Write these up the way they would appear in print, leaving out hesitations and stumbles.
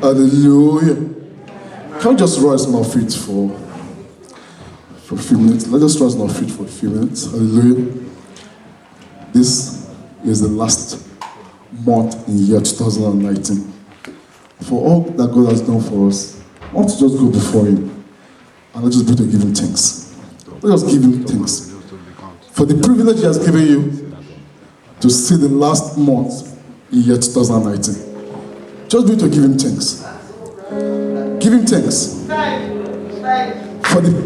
Hallelujah. Can we just rise on our feet for a few minutes? Let us rise on our feet for a few minutes. Hallelujah. This is the last month in year 2019. For all that God has done for us, I want to just go before Him and let's just be to give Him thanks. Let us give Him thanks for the privilege He has given you to see the last month in year 2019. Just be to give Him thanks. Give Him thanks.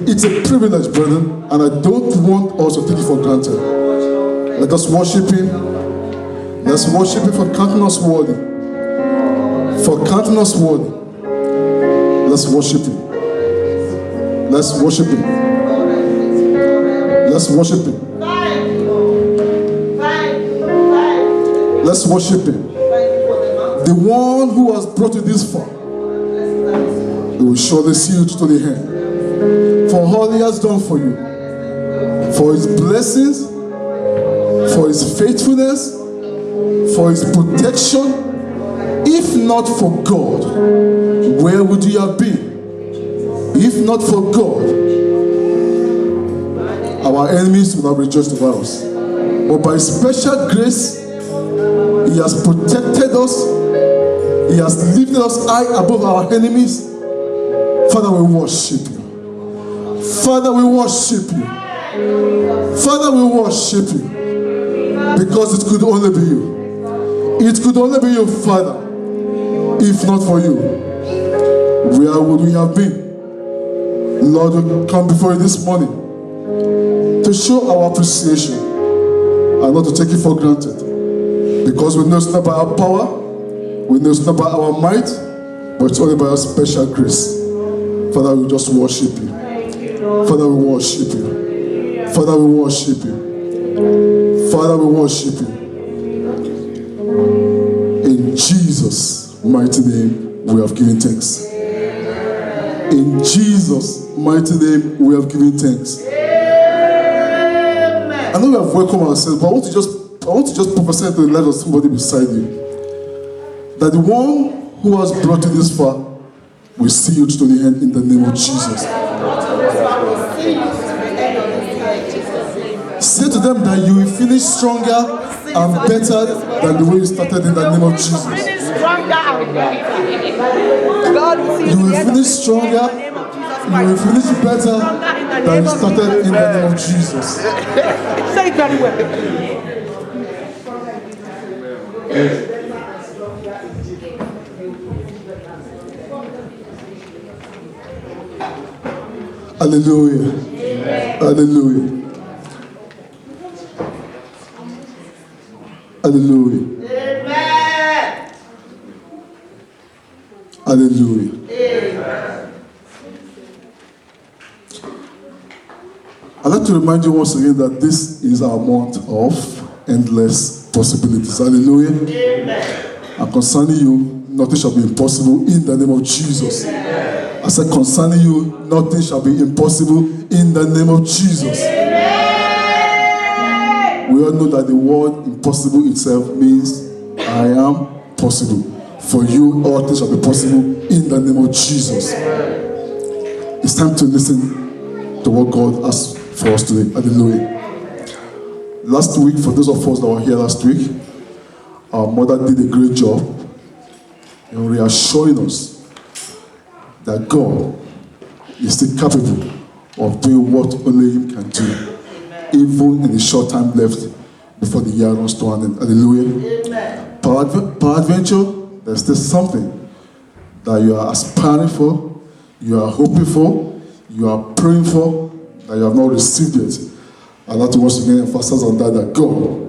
It's a privilege, brother, and I don't want us to take it for granted. Let us worship Him. Let's worship Him for counting us worthy. For counting us worthy. Let's worship Him. Let's worship Him. Let's worship Him. Let's worship Him. The one who has brought you this far, He will surely see you to the end. For all He has done for you, for His blessings, for His faithfulness, for His protection. If not for God, where would you have been? If not for God, our enemies will not rejoice over us. But by special grace, He has protected us. He has lifted us high above our enemies. Father, we worship You. Father, we worship You. Father, we worship You. Because it could only be You. It could only be You, Father. If not for You, where would we have been? Lord, we come before You this morning to show our appreciation and not to take it for granted. Because we know it's not by our power, we know it's not by our might, but it's only by Your special grace. Father, we just worship You. Father, we worship You. Father, we worship You. Father, we worship You. In Jesus' mighty name, we have given thanks. In Jesus' mighty name, we have given thanks. I know we have welcomed ourselves, but I want to just prophesy to the life of somebody beside you. That the one who has brought you this far will see you to the end in the name of Jesus. Say to them that you will finish stronger and better than the way you started in the name of Jesus. You will finish stronger, you will finish better than you started in the name of Jesus. Say it very well. Hallelujah. Hallelujah. Hallelujah. Amen. Hallelujah. Amen. I'd like to remind you once again that this is our month of endless possibilities. Hallelujah. Amen. And concerning you, nothing shall be impossible in the name of Jesus. Amen. I said, concerning you, nothing shall be impossible in the name of Jesus. Amen. We all know that the word impossible itself means I am possible. For you, all things shall be possible in the name of Jesus. It's time to listen to what God has for us today. Hallelujah. Last week, for those of us that were here last week, our mother did a great job in reassuring us that God is still capable of doing what only Him can do, even in the short time left before the year runs to an end. Hallelujah. Peradventure, there's still something that you are aspiring for, you are hoping for, you are praying for, that you have not received yet. I'd like to once again emphasize on that God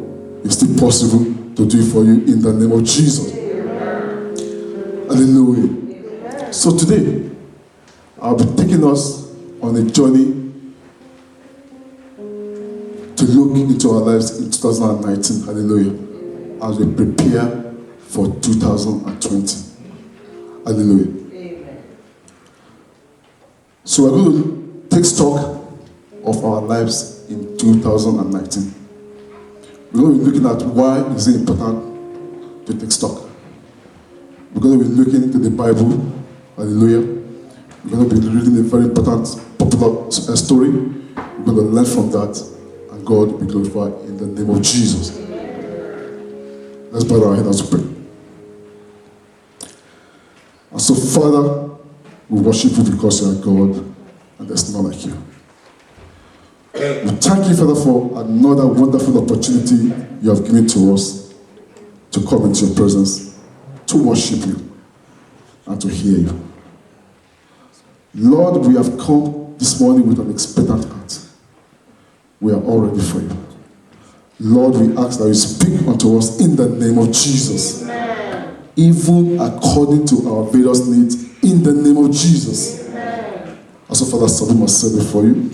is still possible to do it for you in the name of Jesus. Hallelujah. So today, I'll be taking us on a journey to look into our lives in 2019. Hallelujah. As we prepare for 2020. Hallelujah. Amen. So we're going to take stock of our lives in 2019. We're going to be looking at why is it important to take stock. We're going to be looking into the Bible. Hallelujah. We're going to be reading a very important, popular story. We're going to learn from that, and God will be glorified in the name of Jesus. Let's bow our heads and pray. And so, Father, we worship you because you are God, and there's none like you. We thank you, Father, for another wonderful opportunity you have given to us to come into your presence, to worship you, and to hear you. Lord, we have come this morning with an expectant heart. We are all ready for you. Lord, we ask that you speak unto us in the name of Jesus. Amen. Even according to our various needs, in the name of Jesus. Amen. Also, Father, I submit myself before you.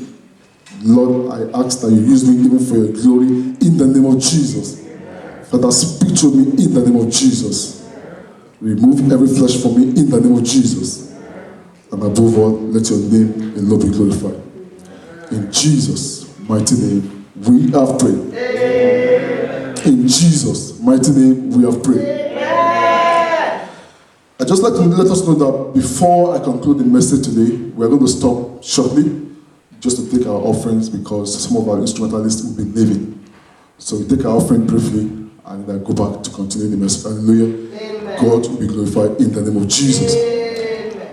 Lord, I ask that you use me even for your glory in the name of Jesus. Amen. Father, speak to me in the name of Jesus. Remove every flesh from me in the name of Jesus. And above all, let your name alone be glorified. In Jesus' mighty name, we have prayed. Amen. In Jesus' mighty name, we have prayed. Amen. I'd just like to let us know that before I conclude the message today, we're going to stop shortly just to take our offerings because some of our instrumentalists will be leaving. So we take our offering briefly and then I go back to continue the message. Hallelujah. Amen. God will be glorified in the name of Jesus. Amen.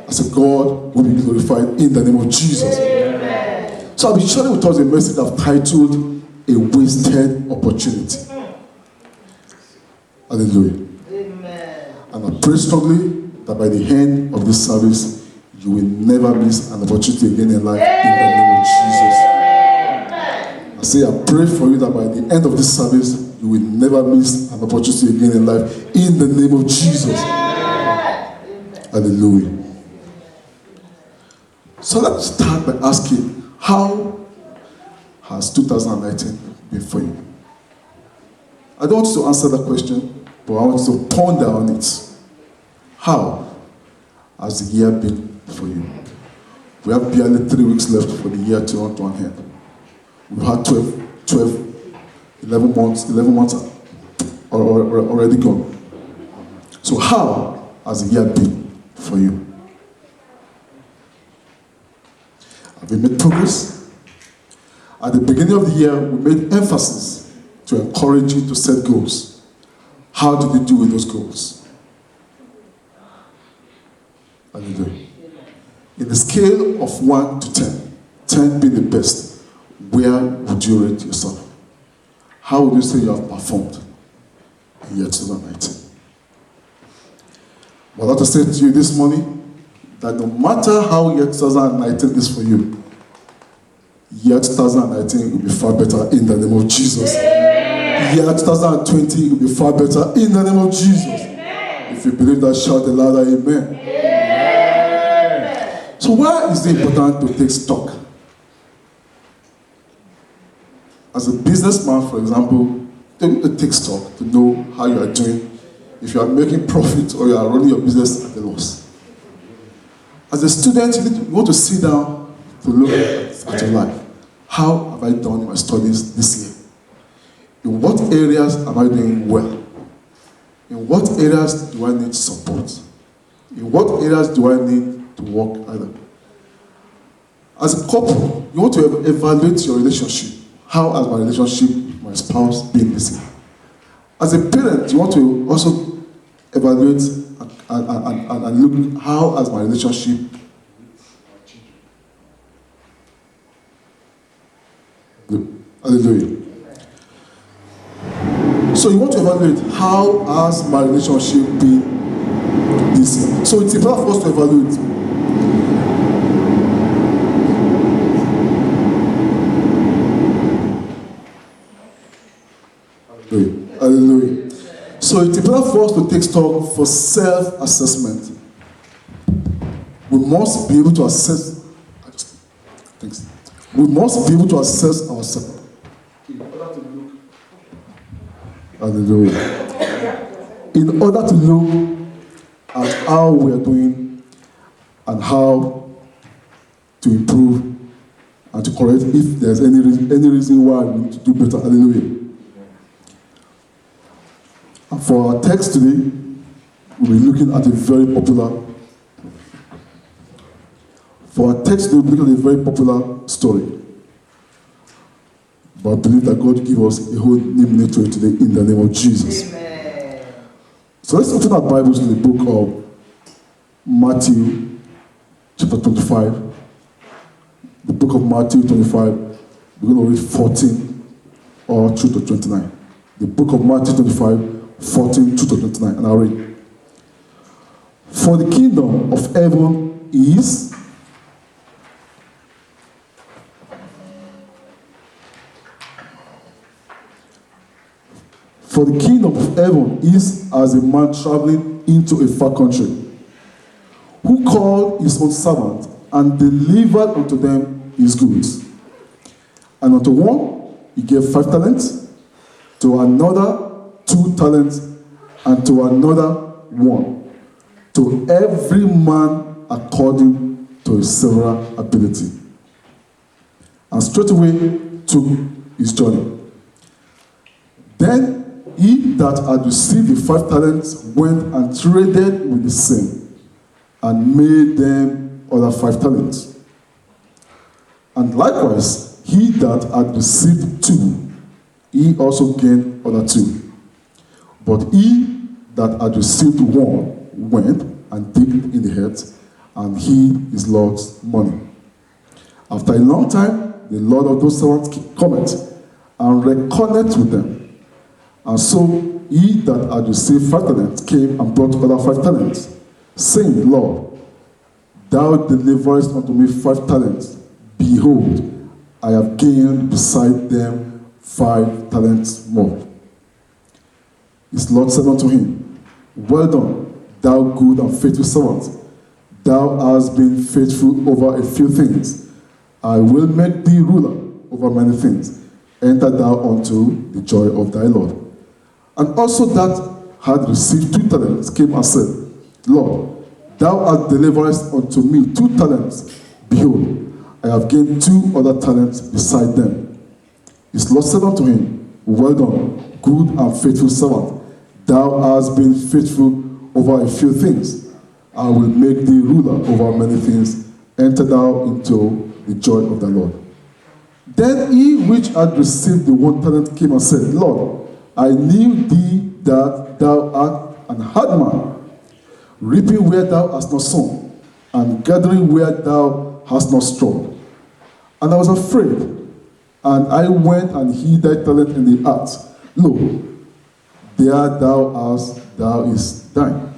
I said, God will be glorified in the name of Jesus. Amen. So I'll be sharing with us a message I've titled A Wasted Opportunity. Hallelujah. Amen. And I pray strongly that by the end of this service, you will never miss an opportunity again in life in the name of Jesus. Amen. I say, I pray for you that by the end of this service, you will never miss an opportunity again in life in the name of Jesus. Amen. Hallelujah. So let's start by asking, how has 2019 been for you? I don't want you to answer that question, but I want you to ponder on it. How has the year been for you? We have barely 3 weeks left for the year to run to an end. We've had 11 months are already gone. So how has the year been for you? Have we made progress? At the beginning of the year, we made emphasis to encourage you to set goals. How did you do with those goals? Hallelujah. In the scale of 1 to 10, 10 being the best, where would you rate yourself? How would you say you have performed in year 2019? But I want to say to you this morning that no matter how year 2019 is for you, year 2019 will be far better in the name of Jesus. Amen. Year 2020 will be far better in the name of Jesus. Amen. If you believe that, shout a louder amen. Amen. So why is it important to take stock? As a businessman, for example, you need to take stock to know how you are doing, if you are making profit or you are running your business at a loss. As a student, you want to sit down to look at your life. How have I done in my studies this year? In what areas am I doing well? In what areas do I need support? In what areas do I need to work either? As a couple, you want to evaluate your relationship. How has my relationship with my spouse been this year? As a parent, you want to also evaluate and look, how has my relationship Hallelujah. So you want to evaluate, how has my relationship been this year? So it's important for us to evaluate. Hallelujah. So it's important for us to take stock for self-assessment. We must be able to assess. Thanks. We must be able to assess ourselves. Hallelujah. In order to look at how we are doing and how to improve and to correct if there's any reason why we need to do better. Hallelujah. And for our text today, we'll be looking at a very popular, for our text, we'll be looking at a very popular story. But I believe that God give us a whole new meaning to it today in the name of Jesus. Amen. So let's open our Bibles to the book of Matthew, chapter 25. The book of Matthew 25, we're going to read 14 or 2 to 29. The book of Matthew 25, 14, 2 to 29, and I'll read. For the kingdom of heaven is For the kingdom of heaven is as a man traveling into a far country, who called his own servant and delivered unto them his goods. And unto one he gave 5 talents, to another 2 talents, and to another 1, to every man according to his several ability. And straightway took his journey. Then he that had received the 5 talents went and traded with the same, and made them other 5 talents. And likewise, he that had received 2, he also gained other 2. But he that had received 1 went and digged in the earth, and hid his Lord's money. After a long time, the Lord of those servants cometh, and reckoneth with them. And so he that had received 5 talents came and brought other 5 talents, saying, Lord, thou deliverest unto me 5 talents. Behold, I have gained beside them 5 talents more. His Lord said unto him, Well done, thou good and faithful servant. Thou hast been faithful over a few things. I will make thee ruler over many things. Enter thou unto the joy of thy Lord. And also that had received 2 talents came and said, Lord, thou hast delivered unto me 2 talents. Behold, I have gained 2 other talents beside them. His Lord said unto him, Well done, good and faithful servant. Thou hast been faithful over a few things. I will make thee ruler over many things. Enter thou into the joy of the Lord. Then he which had received the 1 talent came and said, Lord, I knew thee that thou art an hard man, reaping where thou hast not sown, and gathering where thou hast not strawed. And I was afraid, and I went and hid thy talent in the earth. Lo, there thou is thine.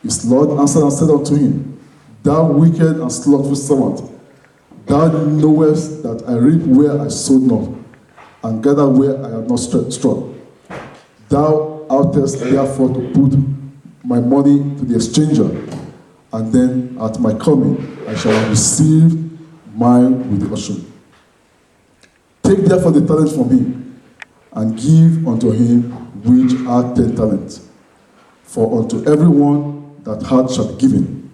His Lord answered and said unto him, Thou wicked and slothful servant, thou knowest that I reap where I sowed not, and gather where I have not strawed. Thou oughtest therefore to put my money to the exchanger, and then at my coming I shall receive mine with the usury. Take therefore the talents from him, and give unto him which had 10 talents. For unto every one that hath shall be given,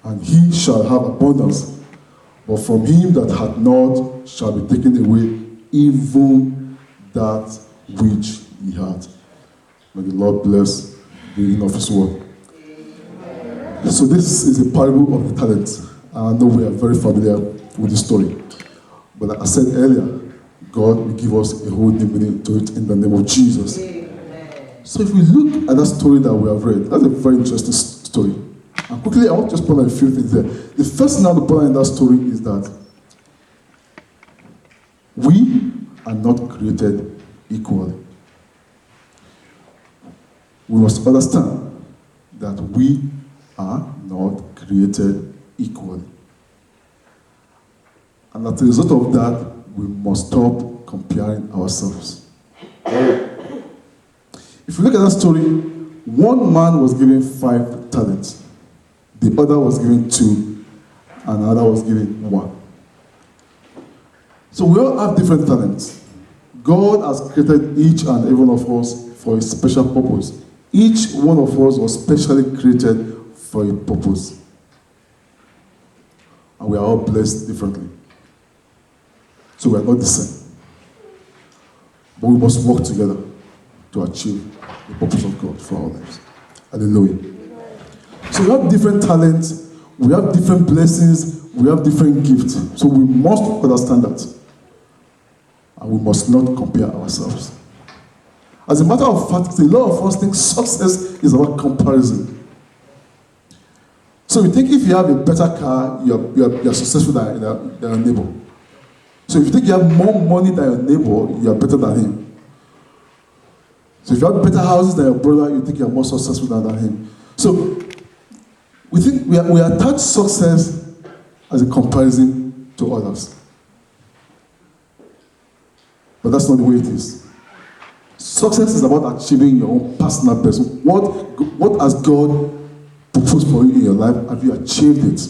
and he shall have abundance. But from him that hath not shall be taken away even that which he had. May the Lord bless the reading of his word. So this is a parable of the talents. I know we are very familiar with the story. But like I said earlier, God will give us a whole new meaning to it in the name of Jesus. So if we look at that story that we have read, that's a very interesting story. And quickly, I want to just point out a few things there. The first thing I want to point out in that story is that we are not created equally. We must understand that we are not created equally. And as a result of that, we must stop comparing ourselves. If you look at that story, one man was given 5 talents. The other was given 2, and the other was given 1. So we all have different talents. God has created each and every one of us for a special purpose. Each one of us was specially created for a purpose. And we are all blessed differently. So we are not the same. But we must work together to achieve the purpose of God for our lives. Hallelujah. So we have different talents, we have different blessings, we have different gifts. So we must understand that. And we must not compare ourselves. As a matter of fact, a lot of us think success is about comparison. So you think if you have a better car, you're successful than your neighbor. So if you think you have more money than your neighbor, you are better than him. So if you have better houses than your brother, you think you are more successful than him. So we think we attach success as a comparison to others. But that's not the way it is. Success is about achieving your own personal best. What has God proposed for you in your life? Have you achieved it?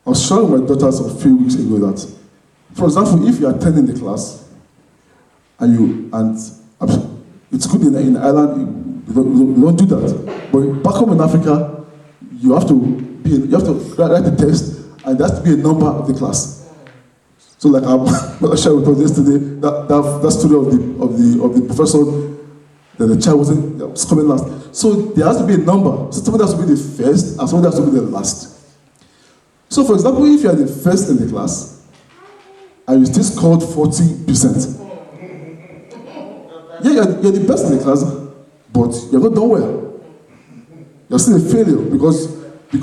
I was sharing with my daughters a few weeks ago that, for example, if you are attending the class and it's good in Ireland, you don't do that. But back home in Africa, you have to write the test, and there has to be a number of the class. So, like I shared with us yesterday, that story of the professor that the child was coming last. So there has to be a number. So somebody has to be the first, and somebody has to be the last. So, for example, if you are the first in the class, and you still scored 40%, yeah, you're the best in the class, but you're not done well. You're still a failure because we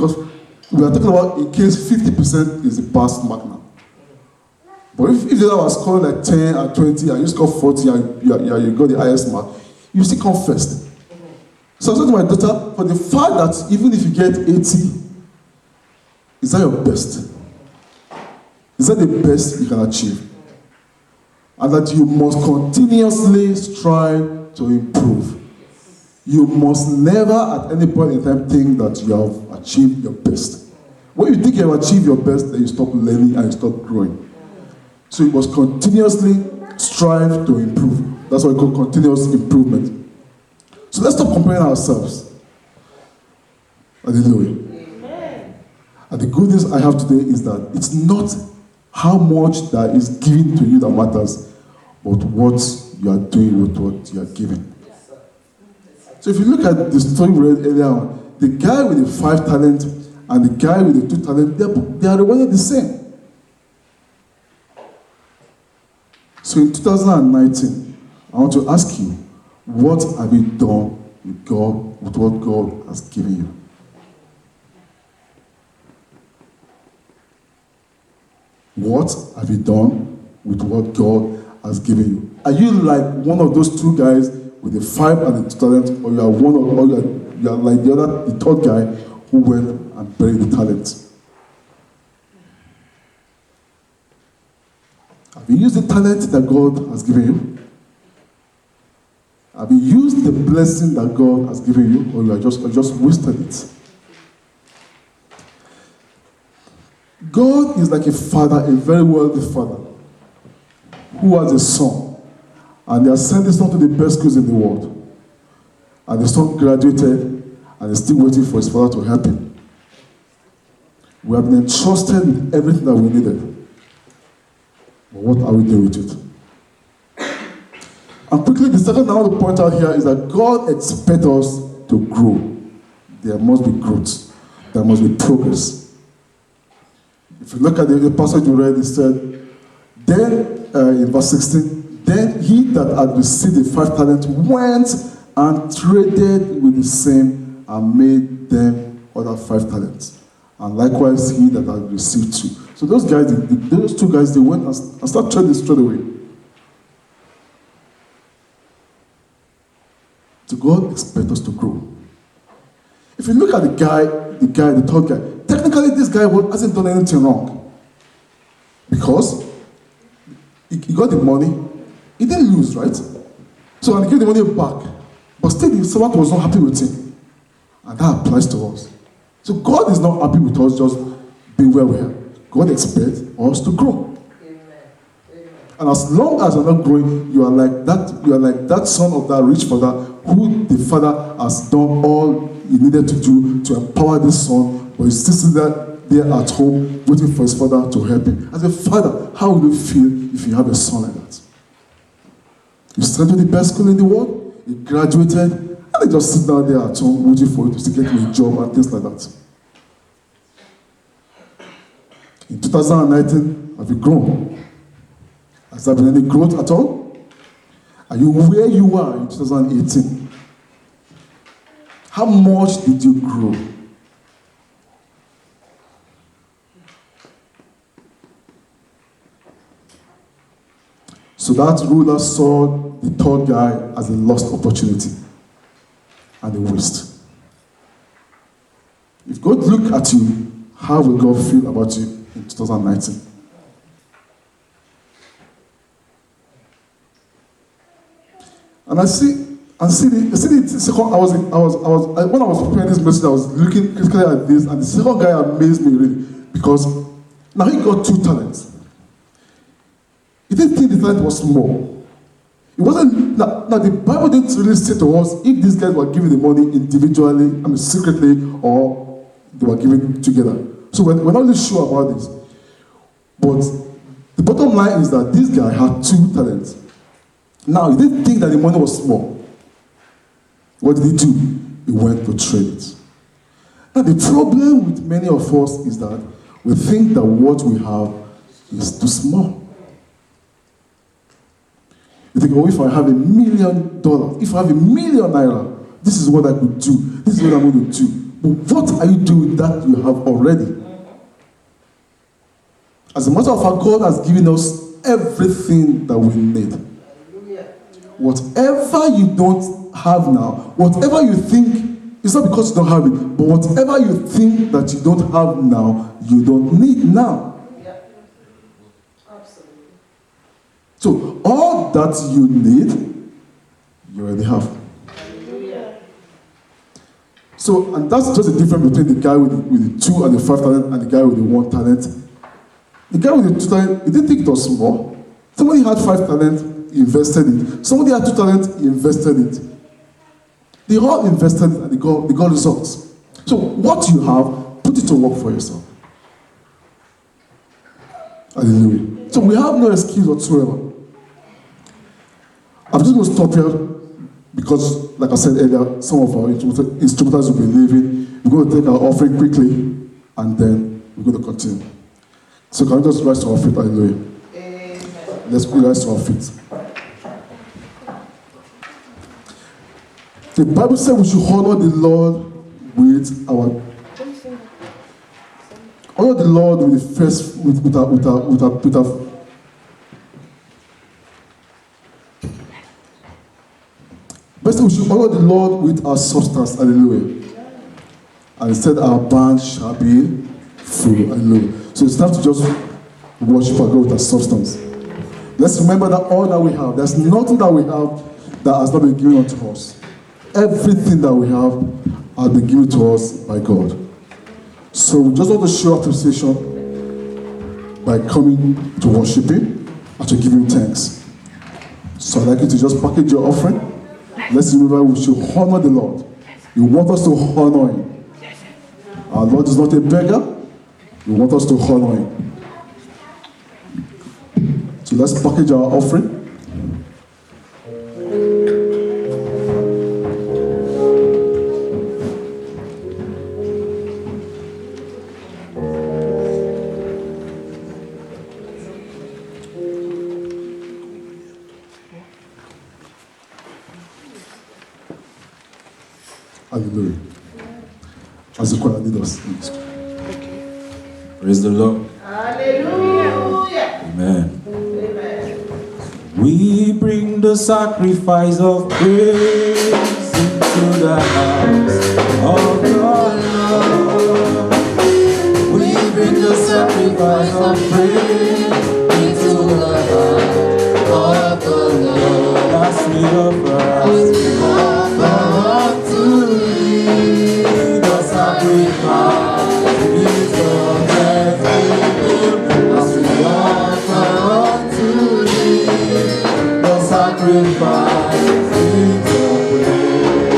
are talking about in case 50% is the pass mark now. But if the other was scoring like 10 and 20 and you score 40 and you got the highest mark, you still come first. So I said to my daughter, for the fact that even if you get 80, is that your best? Is that the best you can achieve? And that you must continuously strive to improve. You must never at any point in time think that you have achieved your best. When you think you have achieved your best, then you stop learning and you stop growing. So you must continuously strive to improve. That's what we call continuous improvement. So let's stop comparing ourselves. Hallelujah. Amen. And the good news I have today is that it's not how much that is given to you that matters, but what you are doing with what you are giving. So if you look at the story we read earlier on, the guy with the 5 talents and the guy with the 2 talents, they are rewarded the same. So in 2019, I want to ask you, what have you done with God, with what God has given you? What have you done with what God has given you? Are you like one of those 2 guys with the 5 and the 2 talents, or you are like the 3rd guy who went and buried the talent? Have you used the talent that God has given you? Have you used the blessing that God has given you, or you are just wasted it? God is like a father, a very wealthy father, who has a son, and they are sending his son to the best schools in the world. And the son graduated, and is still waiting for his father to help him. We have been entrusted with everything that we needed. But what are we doing with it? And quickly, the second thing I want to point out here is that God expects us to grow. There must be growth. There must be progress. If you look at the passage we read, it said, then, in verse 16, then he that had received the 5 talents went and traded with the same and made them other 5 talents. And likewise, he that had received 2. So those guys, those 2 guys, they went and started trading straight away. So God expects us to grow. If you look at the 3rd guy, technically this guy hasn't done anything wrong. Because he got the money, he didn't lose, right? So and he gave the money back. But still the servant was not happy with him. And that applies to us. So God is not happy with us just being where we are. God expects us to grow. Amen. And as long as you're not growing, you are like that son of that rich father who the father has done all he needed to do to empower this son, but he's still there at home waiting for his father to help him. As a father, how will you feel if you have a son like that? You sent to the best school in the world, he graduated, And they just sit down there at home waiting for you to get you a job and things like that. In 2019, have you grown? Has there been any growth at all? Are you where you are in 2018? How much did you grow? So that ruler saw the third guy as a lost opportunity and a waste. If God look at you, how will God feel about you in 2019? And I see the second. When I was preparing this message, I was looking critically at this, and the second guy amazed me really, because now he got 2 talents. He didn't think the talent was small. It wasn't. Now the Bible didn't really say to us if these guys were giving the money individually, secretly, or they were giving together. So we're not really sure about this. But the bottom line is that this guy had 2 talents. Now, he didn't think that the money was small. What did he do? He went to trade it. Now, the problem with many of us is that we think that what we have is too small. You think, oh, if I have $1 million, if I have $1 million, this is what I could do. This is what I'm going to do. But what are you doing with that you have already? As a matter of fact, God has given us everything that we need. Whatever you don't have now, whatever you think, it's not because you don't have it, but whatever you think that you don't have now, you don't need now. Yeah. Absolutely. So all that you need, you already have. Hallelujah. So, and that's just the difference between the guy with the 2 and the 5 talent and the guy with the 1 talent. The guy with the 2 talent, he didn't think it was small. Somebody had 5 talent, he invested it. Somebody had 2 talent, he invested it. They all invested it and they got results. So what you have, put it to work for yourself. Hallelujah. So we have no excuse whatsoever. I'm just going to stop here because, like I said earlier, some of our instrumentals will be leaving. We're going to take our offering quickly and then we're going to continue. So can we just rise to our feet? Hallelujah. Amen. Let's rise to our feet. The Bible says we should honor the Lord with our honor the Lord with the first with our First, we should honor the Lord with our substance. Hallelujah. And instead, our barn shall be full. Hallelujah. So it's time to just worship our God with our substance. Let's remember that all that we have, there's nothing that we have that has not been given unto us. Everything that we have has been given to us by God. So we just want to show appreciation by coming to worship Him and to give Him thanks. So I'd like you to just package your offering. Let's remember we should honor the Lord. He wants us to honor Him. Our Lord is not a beggar. He wants us to honor Him. So let's package our offering. Hallelujah. As the choir lead us. Praise the Lord. Hallelujah. Amen. Amen. We bring the sacrifice of praise into the house of the Lord. We bring the sacrifice of praise into the house of the Lord. As we offer unto Thee the sacrifice of thanksgiving, as we offer unto Thee the sacrifice of praise.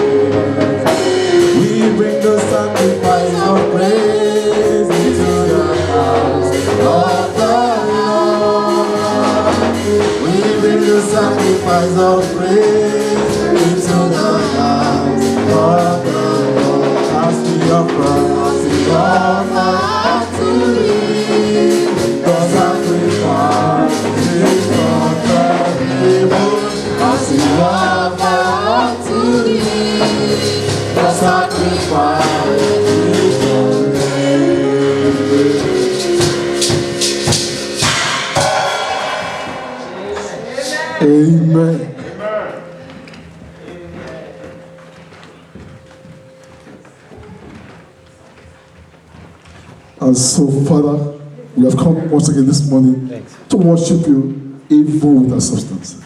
offer to thee. The sacrifice is comfortable as we offer to thee. The sacrifice is Amen. And so, Father, we have come once again this morning to worship you, even with our substance.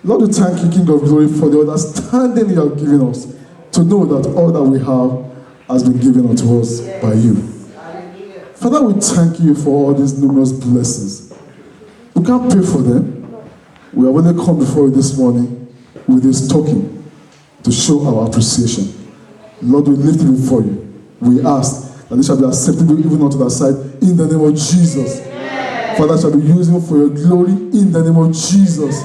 Lord, we thank you, King of Glory, for the understanding you have given us to know that all that we have has been given unto us by you. Father, we thank you for all these numerous blessings. We can't pay for them. We have only come before you this morning with this token to show our appreciation. Lord, we lift it before you. We ask that it shall be acceptable even unto thy sight in the name of Jesus. Father, shall be using for your glory in the name of Jesus.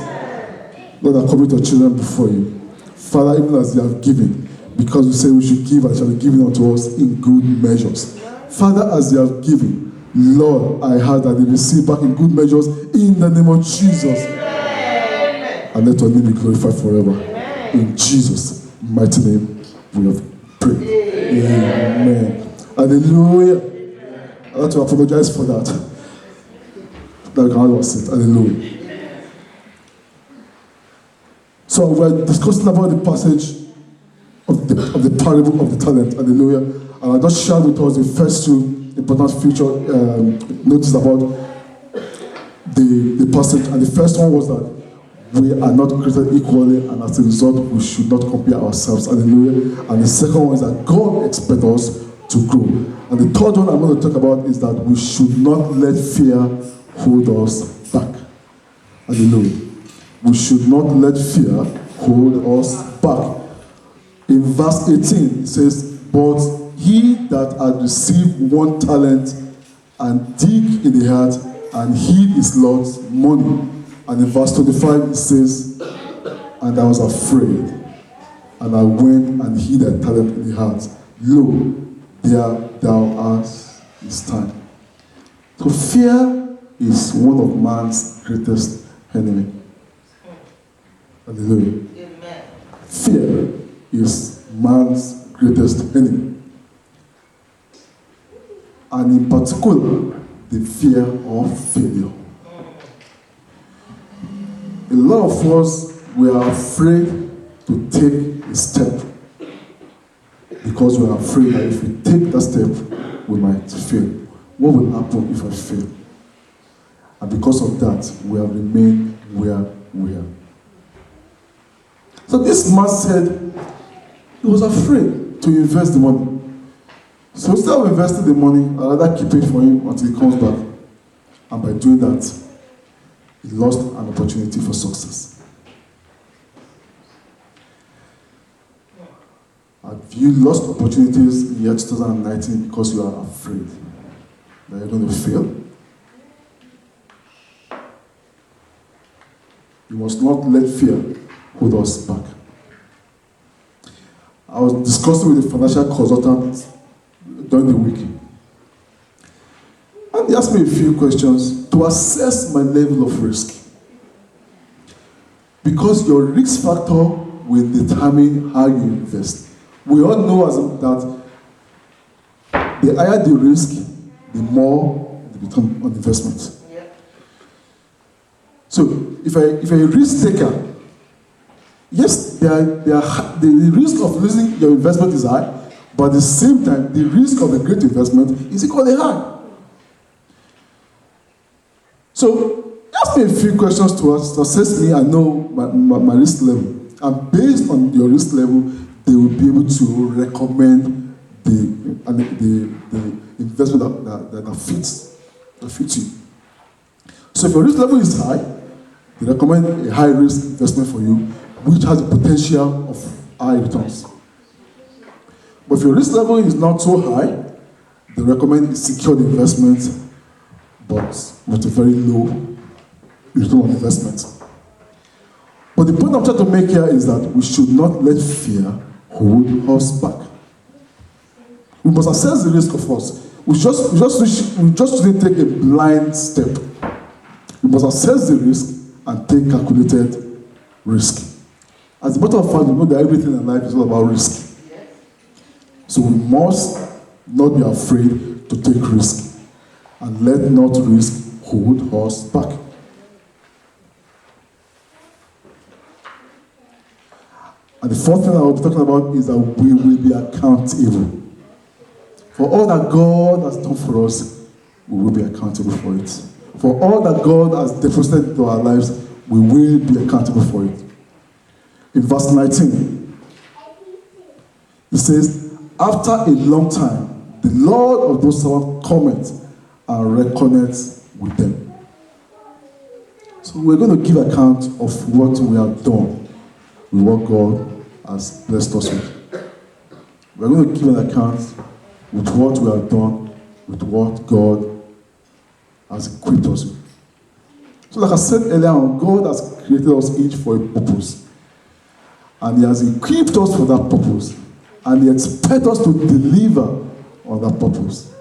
Lord, I commit your children before you. Father, even as they have given, because you say we should give and it shall be given unto us in good measures. Father, as they have given, Lord, I heard that they receive back in good measures in the name of Jesus. And let your name be glorified forever. In Jesus' mighty name, we have prayed. Amen. Hallelujah. I want to apologize for that. That God was it. Hallelujah. So we're discussing about the passage of the parable of the talent. Hallelujah. And I just shared with us the first two important feature notice about the passage. And the first one was that we are not created equally, and as a result, we should not compare ourselves. Hallelujah. And the second one is that God expects us to grow. And the third one I'm going to talk about is that we should not let fear hold us back. Hallelujah. We should not let fear hold us back. In verse 18, it says, but he that had received 1 talent and dig in the heart and hid his Lord's money. And in verse 25, it says, and I was afraid, and I went and hid a talent in the heart. Lo, there thou hast his time. So fear is one of man's greatest enemy. Hallelujah. Amen. Fear is man's greatest enemy. And in particular, the fear of failure. A lot of us, we are afraid to take a step because we are afraid that if we take that step, we might fail. What will happen if I fail? And because of that, we have remained where we are. So this man said he was afraid to invest the money. So instead of investing the money, I'd rather keep it for him until he comes back. And by doing that, he lost an opportunity for success. Have you lost opportunities in year 2019 because you are afraid that you're going to fail? You must not let fear hold us back. I was discussing with a financial consultant during the week. And he asked me a few questions to assess my level of risk. Because your risk factor will determine how you invest. We all know that the higher the risk, the more the return on investment. Yeah. So if you're a risk taker, yes, the risk of losing your investment is high, but at the same time, the risk of a great investment is equally high. So, ask me a few questions to assess me and know my risk level. And based on your risk level, they will be able to recommend the investment that fits you. So if your risk level is high, they recommend a high risk investment for you, which has the potential of high returns. But if your risk level is not so high, they recommend a secured investment, but with a very low return on investment. But the point I'm trying to make here is that we should not let fear hold us back. We must assess the risk of us. we just shouldn't take a blind step. We must assess the risk and take calculated risk. As a matter of fact, we know that everything in life is all about risk. So we must not be afraid to take risk, and let not risk hold us back. And the fourth thing I will be talking about is that we will be accountable. For all that God has done for us, we will be accountable for it. For all that God has deposited into our lives, we will be accountable for it. In verse 19, it says, after a long time, the Lord of those servants cometh and reckoneth with them. So we're going to give account of what we have done with what God has blessed us with. We're going to give an account with what we have done with what God has equipped us with. So like I said earlier on, God has created us each for a purpose. And He has equipped us for that purpose. And He expects us to deliver on that purpose.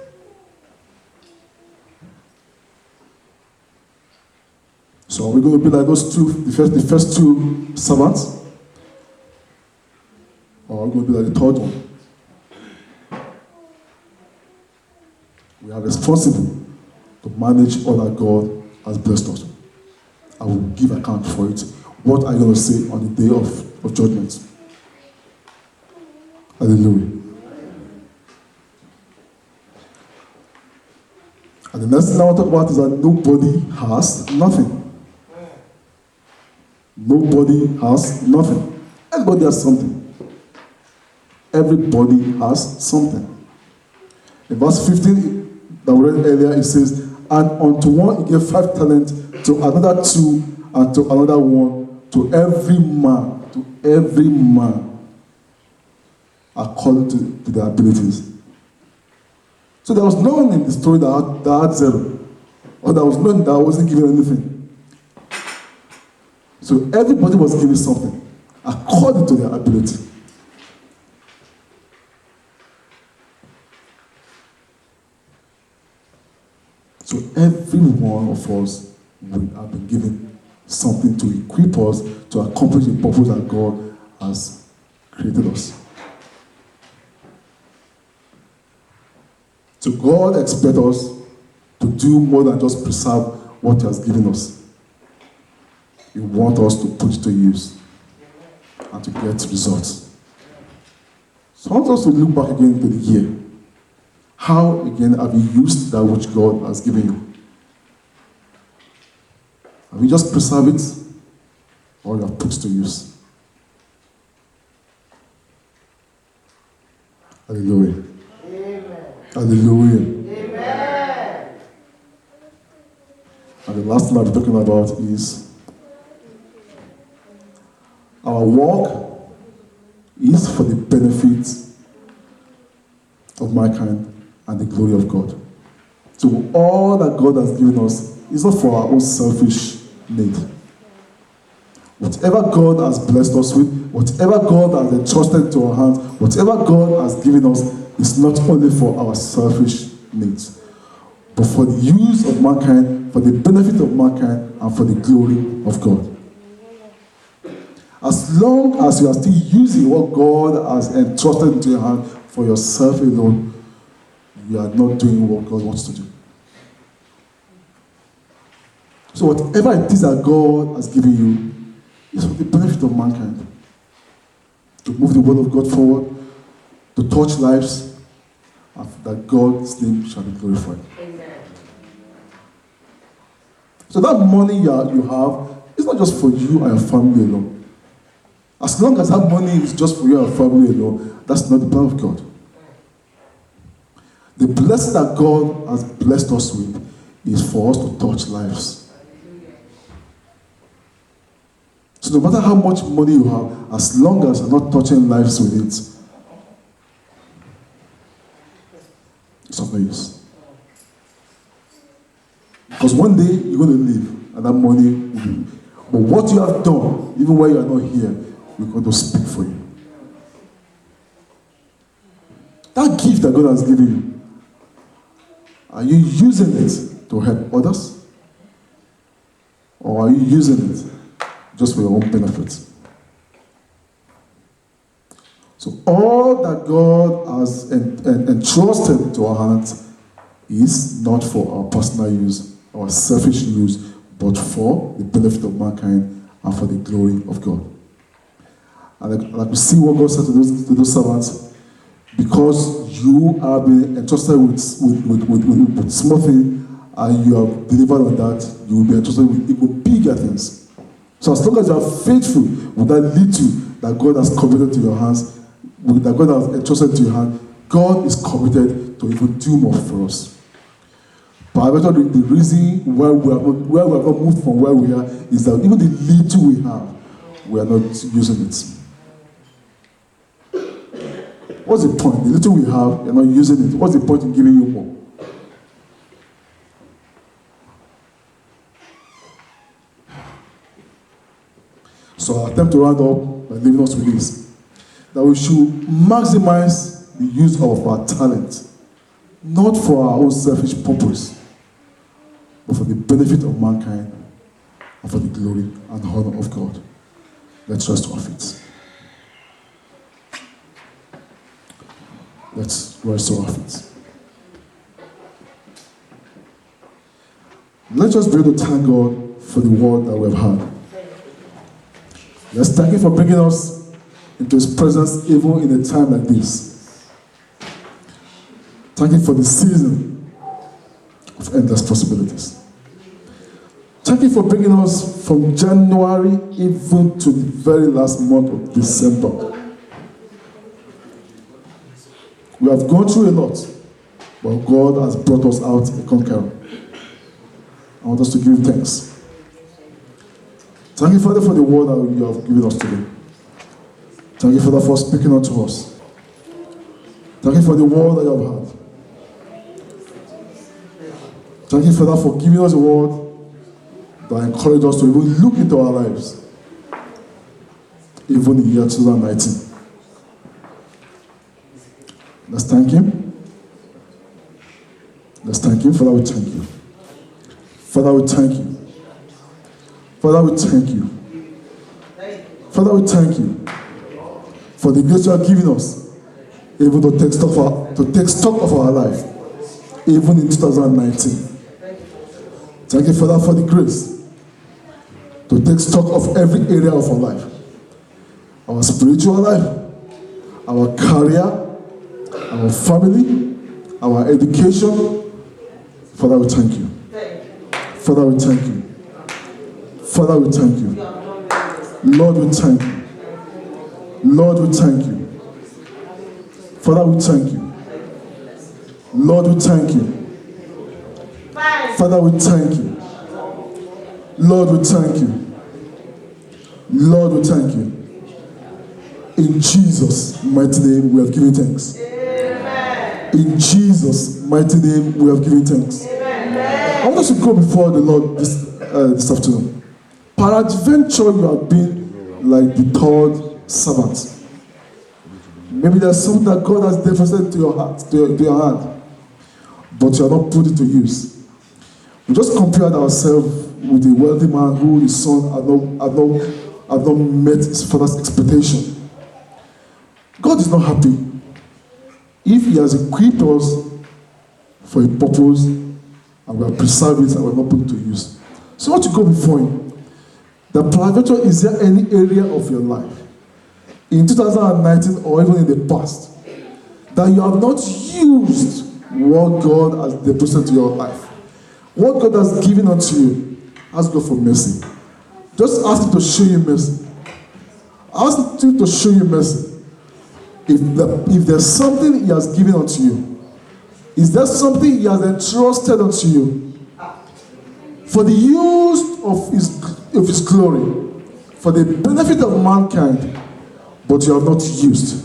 So are we going to be like those two, the first two servants? Or are we going to be like the third one? We are responsible to manage all that God has blessed us. I will give account for it. What are you going to say on the day of judgment? Hallelujah. And the next thing I want to talk about is that nobody has nothing. Nobody has nothing. Everybody has something. Everybody has something. In verse 15 that we read earlier, it says, and unto one He gave 5 talents, to another 2, and to another 1, to every man, according to their abilities. So there was no one in the story that had 0, or there was no one that wasn't given anything. So everybody was given something, according to their ability. So every one of us will have been given something to equip us to accomplish the purpose that God has created us. So God expects us to do more than just preserve what He has given us. He wants us to put it to use and to get results. So I want us to look back again to the year. How, again, have you used that which God has given you? Have you just preserved it, or you have put it to use? Hallelujah. Amen. Hallelujah. Amen. And the last thing I'll be talking about is our work is for the benefit of mankind and the glory of God. So all that God has given us is not for our own selfish need. Whatever God has blessed us with, whatever God has entrusted to our hands, whatever God has given us is not only for our selfish needs, but for the use of mankind, for the benefit of mankind, and for the glory of God. As long as you are still using what God has entrusted into your hand for yourself alone, you are not doing what God wants to do. So whatever it is that God has given you is for the benefit of mankind. To move the word of God forward, to touch lives, and that God's name shall be glorified. Amen. So that money you have is not just for you and your family alone. As long as that money is just for you and your family alone, that's not the plan of God. The blessing that God has blessed us with is for us to touch lives. So no matter how much money you have, as long as you're not touching lives with it, it's of no use. Because one day you're going to leave, and that money will be. But what you have done, even when you are not here, we're going to speak for you. That gift that God has given you, Are you using it to help others? Or are you using it just for your own benefit? So all that God has entrusted to our hands is not for our personal use, our selfish use, but for the benefit of mankind and for the glory of God. And like we see what God said to those servants, because you are being entrusted with small things and you have delivered on that, you will be entrusted with even bigger things. So as long as you are faithful with that little that God has committed to your hands, that God has entrusted to your hand, God is committed to even do more for us. But I bet the reason why we have not moved from where we are is that even the little we have, we are not using it. What's the point? The little we have, you're not using it. What's the point in giving you more? So I'll attempt to round up by leaving us with this. That we should maximize the use of our talent, not for our own selfish purpose, but for the benefit of mankind and for the glory and honor of God. Let's rest to our feet. Let's rest to our feet. Let's just be able to thank God for the word that we have had. Let's thank Him for bringing us into His presence even in a time like this. Thank Him for the season of endless possibilities. Thank Him for bringing us from January even to the very last month of December. We have gone through a lot, but God has brought us out a conqueror. I want us to give thanks. Thank you, Father, for the word that you have given us today. Thank you, Father, for speaking unto us. Thank you for the word that you have had. Thank you, Father, for giving us a word that encourages us to even look into our lives, even in the year 2019. Let's thank Him. Let's thank Him. Father, we thank you. Father, we thank you. Father, we thank you. Father, we thank you for the grace you have given us, even to take stock of our life, even in 2019. Thank you, Father, for the grace to take stock of every area of our life, our spiritual life, our career, our family, our education. Father, we thank you. Father, we thank you. Father, we thank you. Lord, we thank you. Lord, we thank you. Father, we thank you. Lord, we thank you. Father, we thank you. Lord, we thank you. Lord, we thank you. In Jesus' mighty name, we have given thanks. In Jesus' mighty name, we have given thanks. I want us to go before the Lord this afternoon. Peradventure, you have been like the third servant. Maybe there's something that God has deposited to your heart, to your hand, but you are not put it to use. We just compared ourselves with a wealthy man who his son had not met his father's expectation. God is not happy if He has equipped us for a purpose and we have preserved it and we are not put it to use. So I want to go before Him. The peradventure, is there any area of your life in 2019 or even in the past that you have not used what God has deposited to your life? What God has given unto you? Ask God for mercy. Just ask Him to show you mercy. Ask Him to show you mercy. If there's something He has given unto you, is there something He has entrusted unto you for the use of His glory, for the benefit of mankind, but you have not used?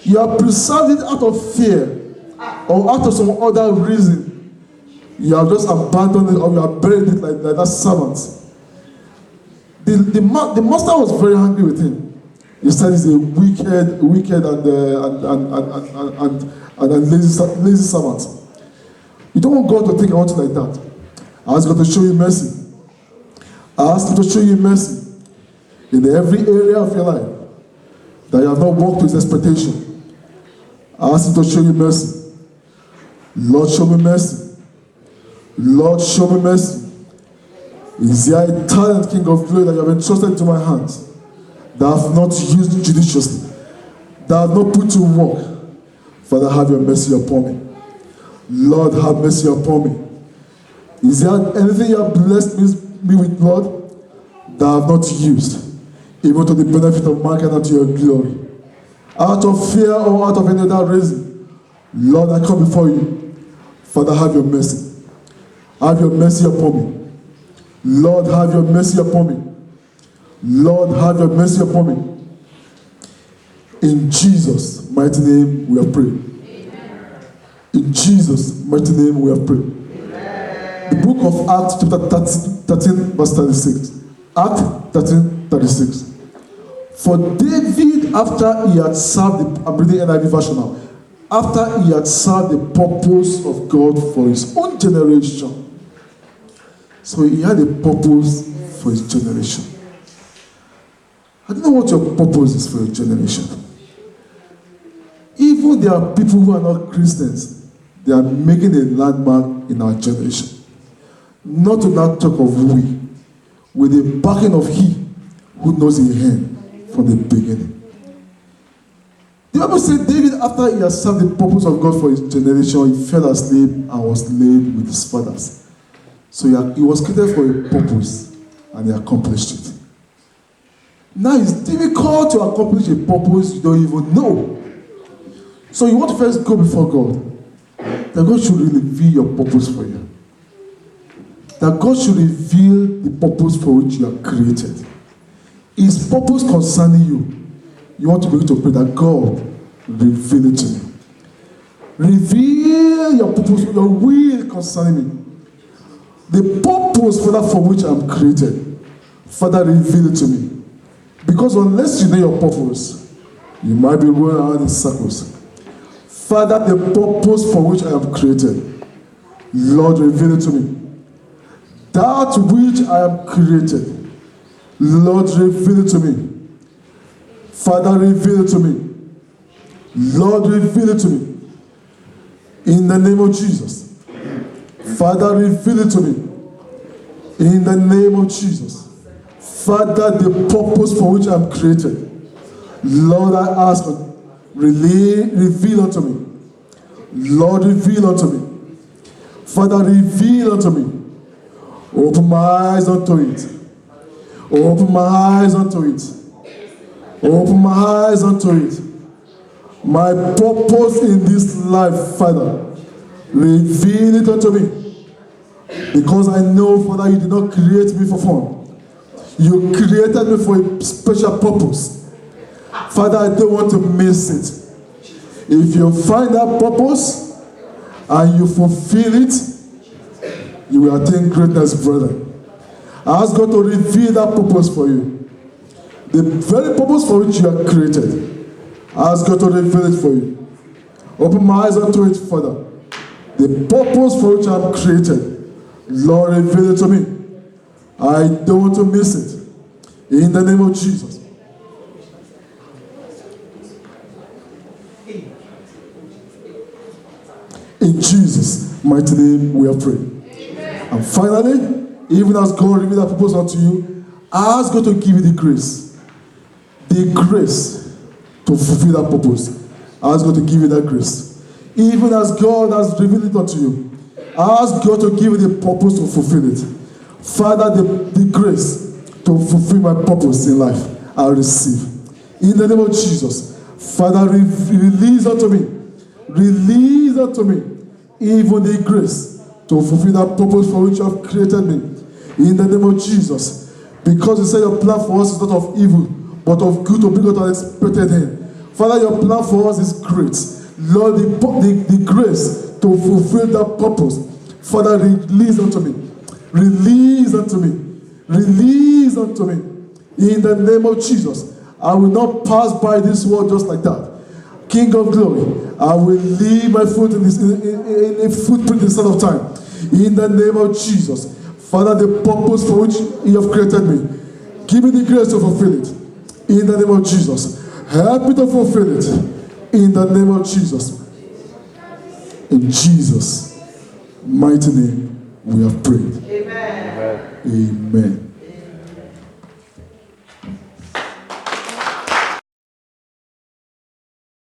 You have preserved it out of fear or out of some other reason. You have just abandoned it or you have buried it like that servant. The master was very angry with him. He said he's a wicked and lazy servant. You don't want God to think about you like that. Ask God to show you mercy. Ask Him to show you mercy in every area of your life that you have not walked to His expectation. Ask Him to show you mercy. Lord, show me mercy. Lord, show me mercy. Is there a talent, King of glory, that you have entrusted into my hands that I have not used judiciously, that I have not put to work? Father, have your mercy upon me. Lord, have mercy upon me. Is there anything you have blessed me with, Lord, that I have not used, even to the benefit of mankind and to your glory? Out of fear or out of any other reason, Lord, I come before you. Father, have your mercy. Have your mercy upon me. Lord, have your mercy upon me. Lord, have your mercy upon me. In Jesus' mighty name we have prayed. In Jesus' mighty name we have prayed. The book of Acts chapter 13 verse 36. Act 13:36. For David, after he had served I'm reading NIV version now. After he had served the purpose of God for his own generation. So he had a purpose for his generation. I don't know what your purpose is for your generation. Even there are people who are not Christians, they are making a landmark in our generation. Not to not talk of we, with the backing of He who knows the end from the beginning. The Bible said David, after he had served the purpose of God for his generation, he fell asleep and was laid with his fathers. So he was created for a purpose, and he accomplished it. Now it's difficult to accomplish a purpose you don't even know. So you want to first go before God. That God should reveal your purpose for you. That God should reveal the purpose for which you are created. His purpose concerning you, you want to be able to pray that God reveal it to me. Reveal your purpose, your will concerning me. The purpose, Father, for which I am created. Father, reveal it to me. Because unless you know your purpose, you might be running around in circles. Father, the purpose for which I am created, Lord, reveal it to me. That which I am created, Lord, reveal it to me. Father, reveal it to me. Lord, reveal it to me. In the name of Jesus. Father, reveal it to me. In the name of Jesus. Father, the purpose for which I am created, Lord, I ask, reveal unto me. Lord, reveal unto me. Father, reveal unto me. Open my eyes unto it. Open my eyes unto it. Open my eyes unto it. My purpose in this life, Father, reveal it unto me. Because I know, Father, you did not create me for fun. You created me for a special purpose. Father, I don't want to miss it. If you find that purpose and you fulfill it, you will attain greatness, brother. I ask God to reveal that purpose for you. The very purpose for which you are created. I ask God to reveal it for you. Open my eyes unto it, Father. The purpose for which I am created, Lord, reveal it to me. I don't want to miss it. In the name of Jesus. In Jesus' mighty name we have prayed. And finally, even as God revealed that purpose unto you, I ask God to give you the grace. The grace to fulfill that purpose. I ask God to give you that grace. Even as God has revealed it unto you, I ask God to give you the purpose to fulfill it. Father, the grace to fulfill my purpose in life, I receive. In the name of Jesus, Father, release unto me. Release unto me even the grace to fulfill that purpose for which you have created me. In the name of Jesus. Because you say your plan for us is not of evil, but of good to bring out an expected end. Father, your plan for us is great. Lord, the grace to fulfill that purpose. Father, release unto me. Release unto me. Release unto me. In the name of Jesus. I will not pass by this world just like that. King of glory, I will leave my foot in a footprint in the sand of time. In the name of Jesus. Father, the purpose for which you have created me, give me the grace to fulfill it. In the name of Jesus. Help me to fulfill it. In the name of Jesus. In Jesus' mighty name, we have prayed. Amen. Amen.